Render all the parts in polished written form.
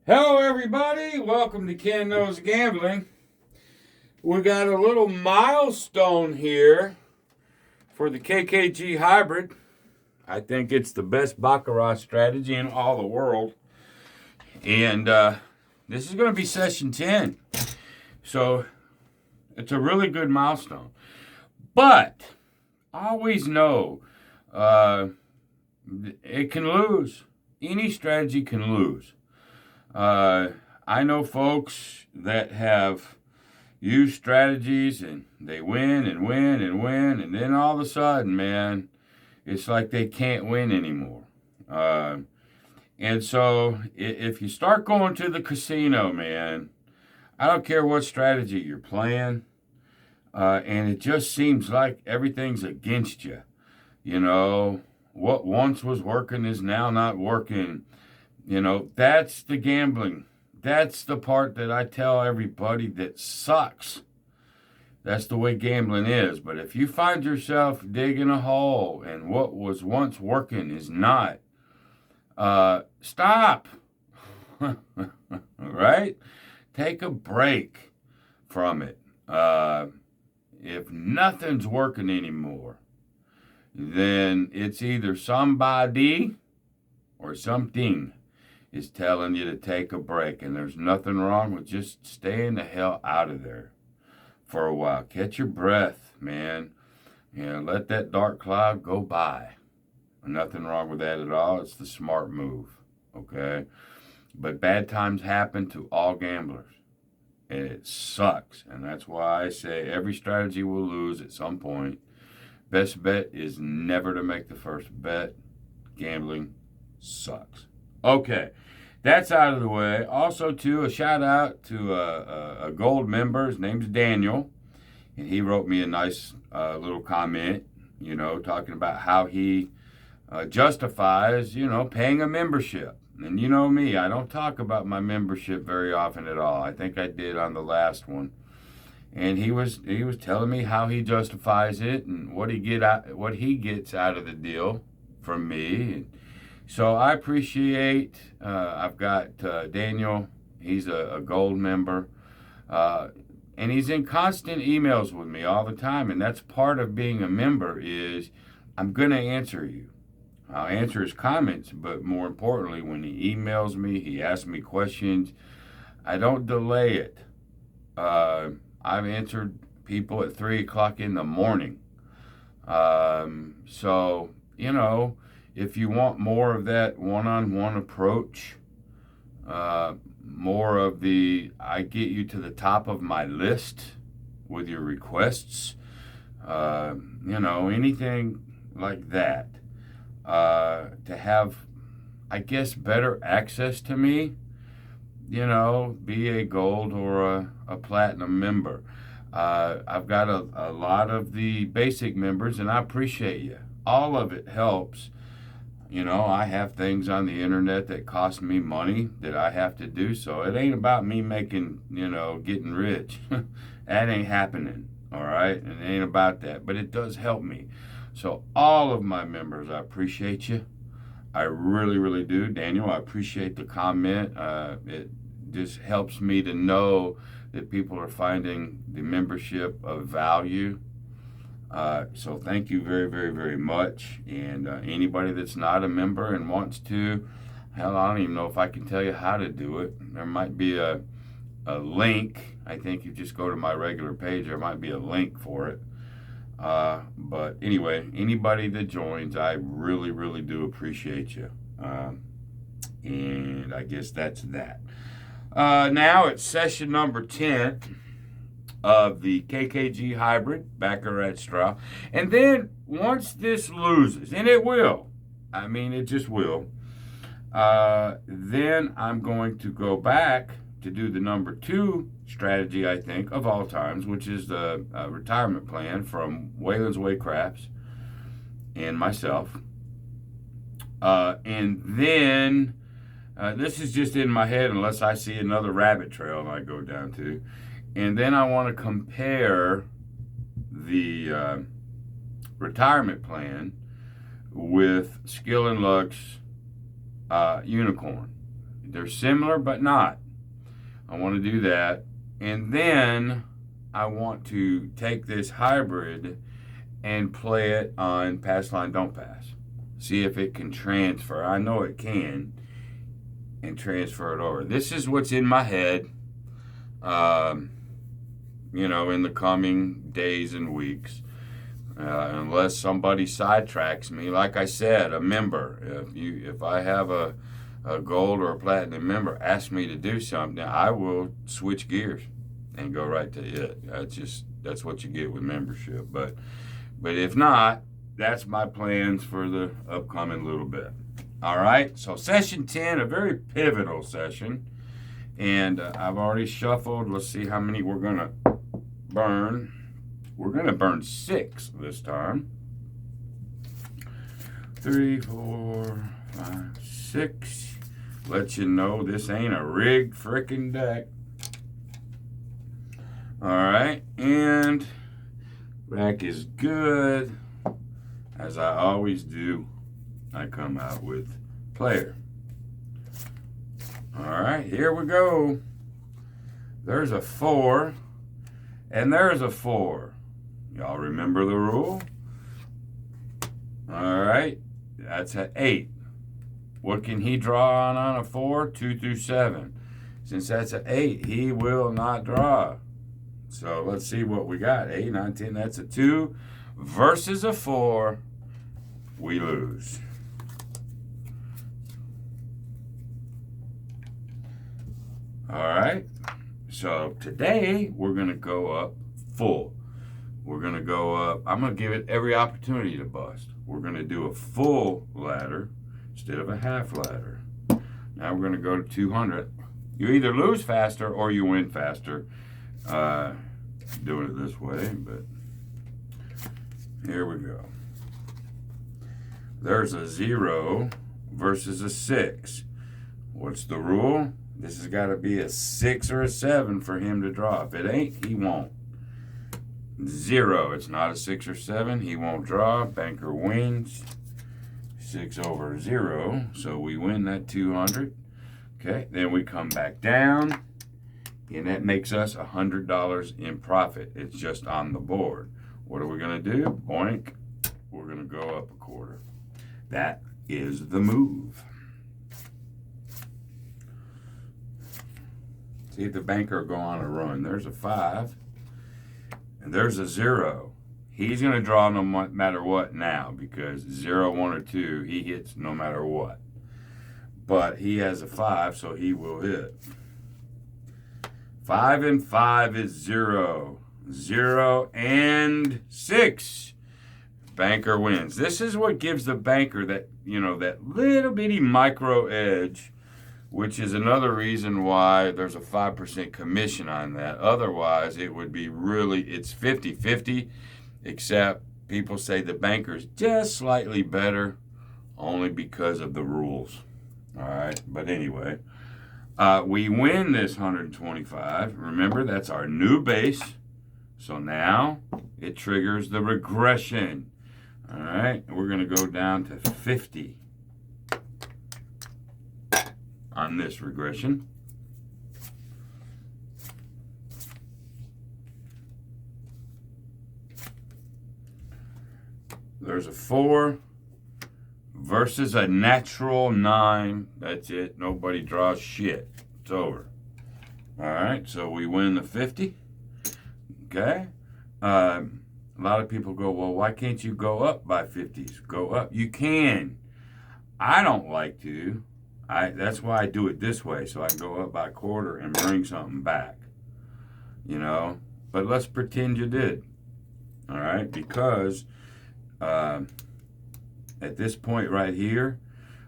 Hello, everybody. Welcome to Ken Knows Gambling. We got a little milestone here for the Kkg Hybrid. I think it's the best Baccarat strategy in all the world. And this is going to be session 10. So it's a really good milestone. But always know it can lose. Any strategy can lose. I know folks that have used strategies and they win and win and win, and then all of a sudden, man, it's like they can't win anymore. And so if you start going to the casino, man, I don't care what strategy you're playing, and it just seems like everything's against you. You know, what once was working is now not working. You know, that's the gambling. That's the part that I tell everybody that sucks. That's the way gambling is. But if you find yourself digging a hole and what was once working is not, stop. Right? Take a break from it. If nothing's working anymore, then it's either somebody or something is telling you to take a break, and there's nothing wrong with just staying the hell out of there for a while. Catch your breath, man. You know, let that dark cloud go by. Nothing wrong with that at all. It's the smart move, okay? But bad times happen to all gamblers, and it sucks. And that's why I say every strategy will lose at some point. Best bet is never to make the first bet. Gambling sucks. Okay, that's out of the way. Also, too, a shout out to a gold member. His name's Daniel, and he wrote me a nice little comment, you know, talking about how he justifies, you know, paying a membership. And you know me, I don't talk about my membership very often at all. I think I did on the last one. And he was telling me how he justifies it and what he gets out of the deal from me. So I appreciate, I've got Daniel, he's a gold member, and he's in constant emails with me all the time, and that's part of being a member is I'm going to answer you. I'll answer his comments, but more importantly, when he emails me, he asks me questions, I don't delay it. I've answered people at 3 o'clock in the morning. So, you know, if you want more of that one-on-one approach, more of the I get you to the top of my list with your requests, you know, anything like that, to have, I guess, better access to me, you know, be a gold or a platinum member. I've got a lot of the basic members, and I appreciate you. All of it helps. You know, I have things on the internet that cost me money that I have to do. So it ain't about me making, you know, getting rich. That ain't happening. All right. It ain't about that. But it does help me. So all of my members, I appreciate you. I really, really do. Daniel, I appreciate the comment. It just helps me to know that people are finding the membership of value. So thank you very, very, very much. And anybody that's not a member and wants to, hell, I don't even know if I can tell you how to do it. There might be a link. I think you just go to my regular page. There might be a link for it. But anyway, anybody that joins, I really, really do appreciate you. And I guess that's that. Now it's session number 10 of the Kkg Hybrid Baccarat straw. And then once this loses, and it will, I mean, it just will, then I'm going to go back to do the number 2 strategy, I think, of all times, which is the retirement plan from Wayland's Way Craps and myself. And then, this is just in my head unless I see another rabbit trail I go down to. And then I want to compare the retirement plan with Skill and Luck's Unicorn. They're similar, but not. I want to do that. And then I want to take this hybrid and play it on pass line, don't pass. See if it can transfer. I know it can. And transfer it over. This is what's in my head, in the coming days and weeks. Unless somebody sidetracks me. Like I said, a member. If I have a gold or a platinum member ask me to do something, I will switch gears and go right to it. That's what you get with membership. But if not, that's my plans for the upcoming little bit. All right, so session 10, a very pivotal session. And I've already shuffled. Let's see how many we're going to burn. We're going to burn 6 this time. 3, 4, 5, 6. Let you know this ain't a rigged frickin' deck. All right, and back is good. As I always do, I come out with player. All right, here we go. There's a 4, and there's a 4. Y'all remember the rule? All right, that's an 8. What can he draw on a 4? 2 through 7. Since that's an 8, he will not draw. So let's see what we got. 8, 9, 10, that's a 2 versus a 4. We lose. All right, so today we're going to go up full. We're going to go up, I'm going to give it every opportunity to bust. We're going to do a full ladder instead of a half ladder. Now we're going to go to 200. You either lose faster or you win faster doing it this way, but here we go. There's a 0 versus a 6. What's the rule? This has got to be a 6 or a 7 for him to draw. If it ain't, he won't. 0, it's not a 6 or 7. He won't draw. Banker wins. 6 over 0. So we win that 200. Okay, then we come back down. And that makes us $100 in profit. It's just on the board. What are we going to do? Boink. We're going to go up a quarter. That is the move. See if the banker will go on a run. There's a 5. And there's a 0. He's going to draw no matter what now because 0, 1, or 2, he hits no matter what. But he has a 5, so he will hit. 5 and 5 is 0. 0 and 6. Banker wins. This is what gives the banker that, that little bitty micro edge, which is another reason why there's a 5% commission on that. Otherwise, it would be it's 50-50, except people say the banker's just slightly better only because of the rules. All right, but anyway, we win this 125. Remember, that's our new base. So now it triggers the regression. All right, we're going to go down to 50 on this regression. There's a 4 versus a natural 9. That's it. Nobody draws shit. It's over. All right, so we win the 50. Okay. A lot of people go, well, why can't you go up by 50s? Go up. You can. I don't like to. That's why I do it this way, so I can go up by a quarter and bring something back. But let's pretend you did. All right, because at this point right here,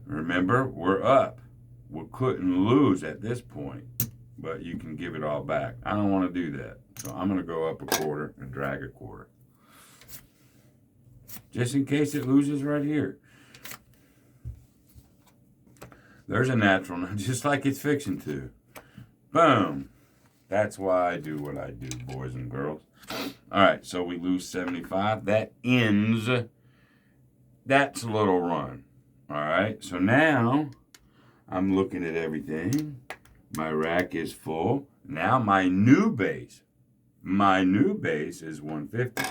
remember, we're up. We couldn't lose at this point, but you can give it all back. I don't want to do that, so I'm going to go up a quarter and drag a quarter. Just in case it loses right here. There's a natural, just like it's fixing to. Boom. That's why I do what I do, boys and girls. All right, so we lose 75. That ends. That's a little run. All right, so now I'm looking at everything. My rack is full. Now my new base is 150.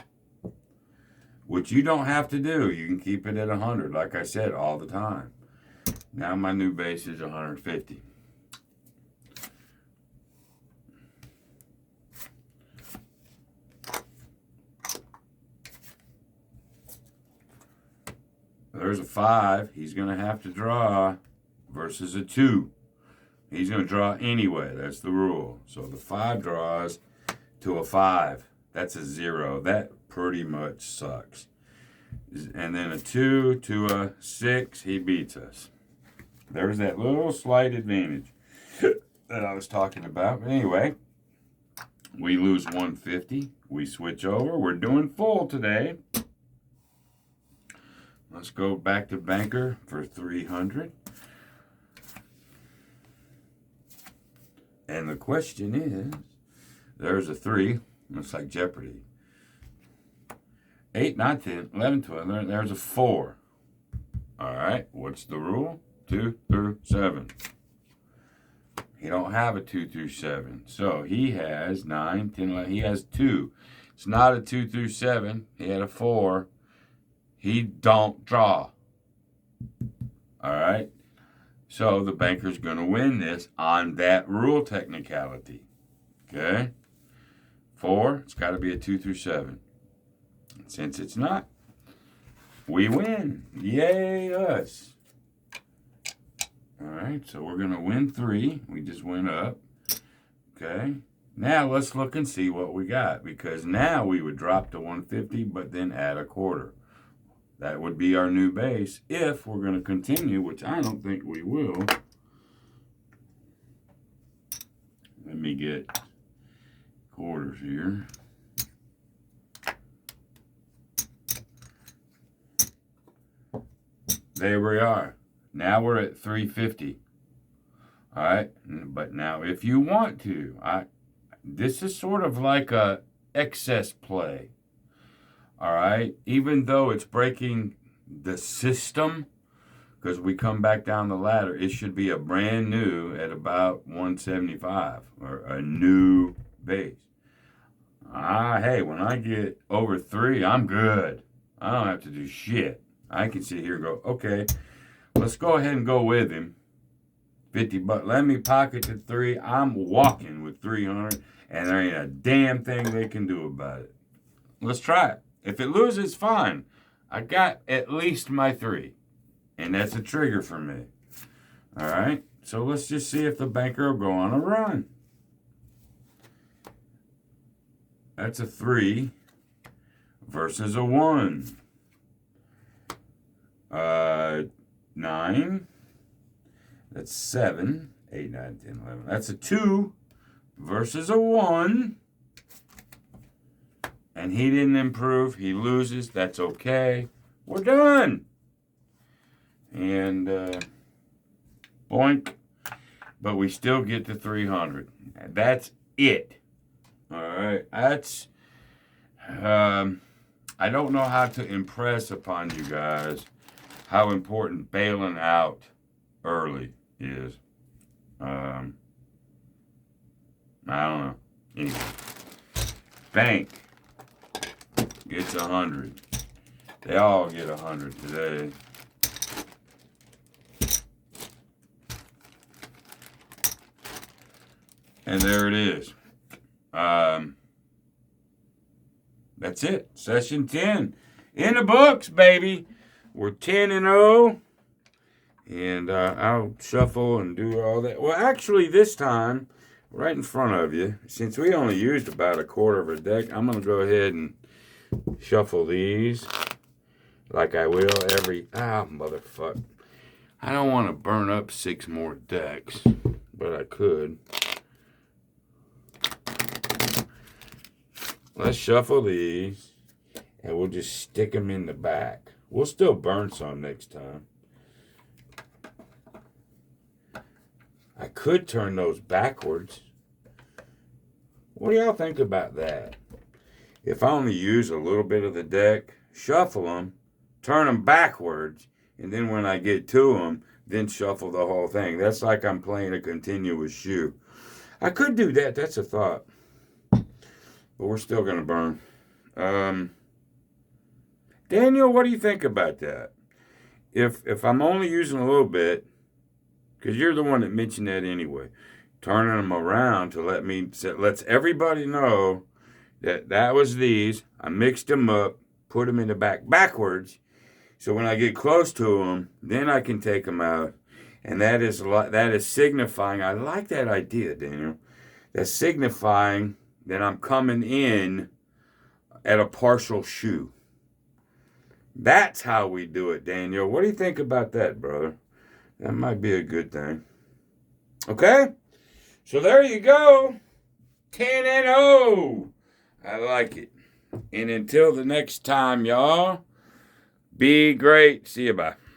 Which you don't have to do. You can keep it at 100, like I said, all the time. Now my new base is 150. There's a 5. He's going to have to draw versus a 2. He's going to draw anyway. That's the rule. So the 5 draws to a 5. That's a 0. That pretty much sucks. And then a 2 to a 6. He beats us. There's that little slight advantage that I was talking about. But anyway, we lose 150. We switch over. We're doing full today. Let's go back to banker for 300. And the question is, there's a 3. Looks like Jeopardy. 8, 9, 10, 11, 12. There's a 4. All right. What's the rule? 2 through 7. He don't have a 2 through 7. So he has 9, 10, 11. He has 2. It's not a 2 through 7. He had a 4. He don't draw. All right. So the banker's going to win this on that rule technicality. Okay. 4, it's got to be a 2 through 7. Since it's not, we win. Yay, us. All right, so we're going to win 3. We just went up. Okay. Now let's look and see what we got, because now we would drop to 150, but then add a quarter. That would be our new base if we're going to continue, which I don't think we will. Let me get quarters here. There we are. Now we're at 350. All right, but now if you want to, this is sort of like a excess play. All right, even though it's breaking the system, because we come back down the ladder, it should be a brand new at about 175 or a new base. Hey, when I get over 3, I'm good. I don't have to do shit. I can sit here and go, okay, let's go ahead and go with him. 50 bucks. Let me pocket the 3. I'm walking with 300, and there ain't a damn thing they can do about it. Let's try it. If it loses, fine. I got at least my 3. And that's a trigger for me. All right. So let's just see if the banker will go on a run. That's a 3 versus a 1. 9. That's 7. 8, 9, 10, 11. That's a 2 versus a 1. And he didn't improve. He loses. That's okay. We're done. And boink. But we still get to 300. That's it. All right. That's... I don't know how to impress upon you guys how important bailing out early is. I don't know. Anyway. Bank gets 100. They all get 100 today. And there it is. That's it. Session 10. In the books, baby. We're 10-0. And I'll shuffle and do all that. Well, actually, this time, right in front of you, since we only used about a quarter of a deck, I'm going to go ahead and shuffle these like I will every... motherfucker. I don't want to burn up 6 more decks, but I could. Let's shuffle these, and we'll just stick them in the back. We'll still burn some next time. I could turn those backwards. What do y'all think about that? If I only use a little bit of the deck, shuffle them, turn them backwards, and then when I get to them, then shuffle the whole thing. That's like I'm playing a continuous shoe. I could do that. That's a thought. But we're still going to burn. Daniel, what do you think about that? If I'm only using a little bit, because you're the one that mentioned that anyway, turning them around to lets everybody know that was these. I mixed them up, put them in the back backwards, so when I get close to them, then I can take them out, and that is signifying. I like that idea, Daniel. That's signifying that I'm coming in at a partial shoe. That's how we do it, Daniel. What do you think about that, brother? That might be a good thing. Okay? So there you go. 10-0. I like it. And until the next time, y'all, be great. See you, bye.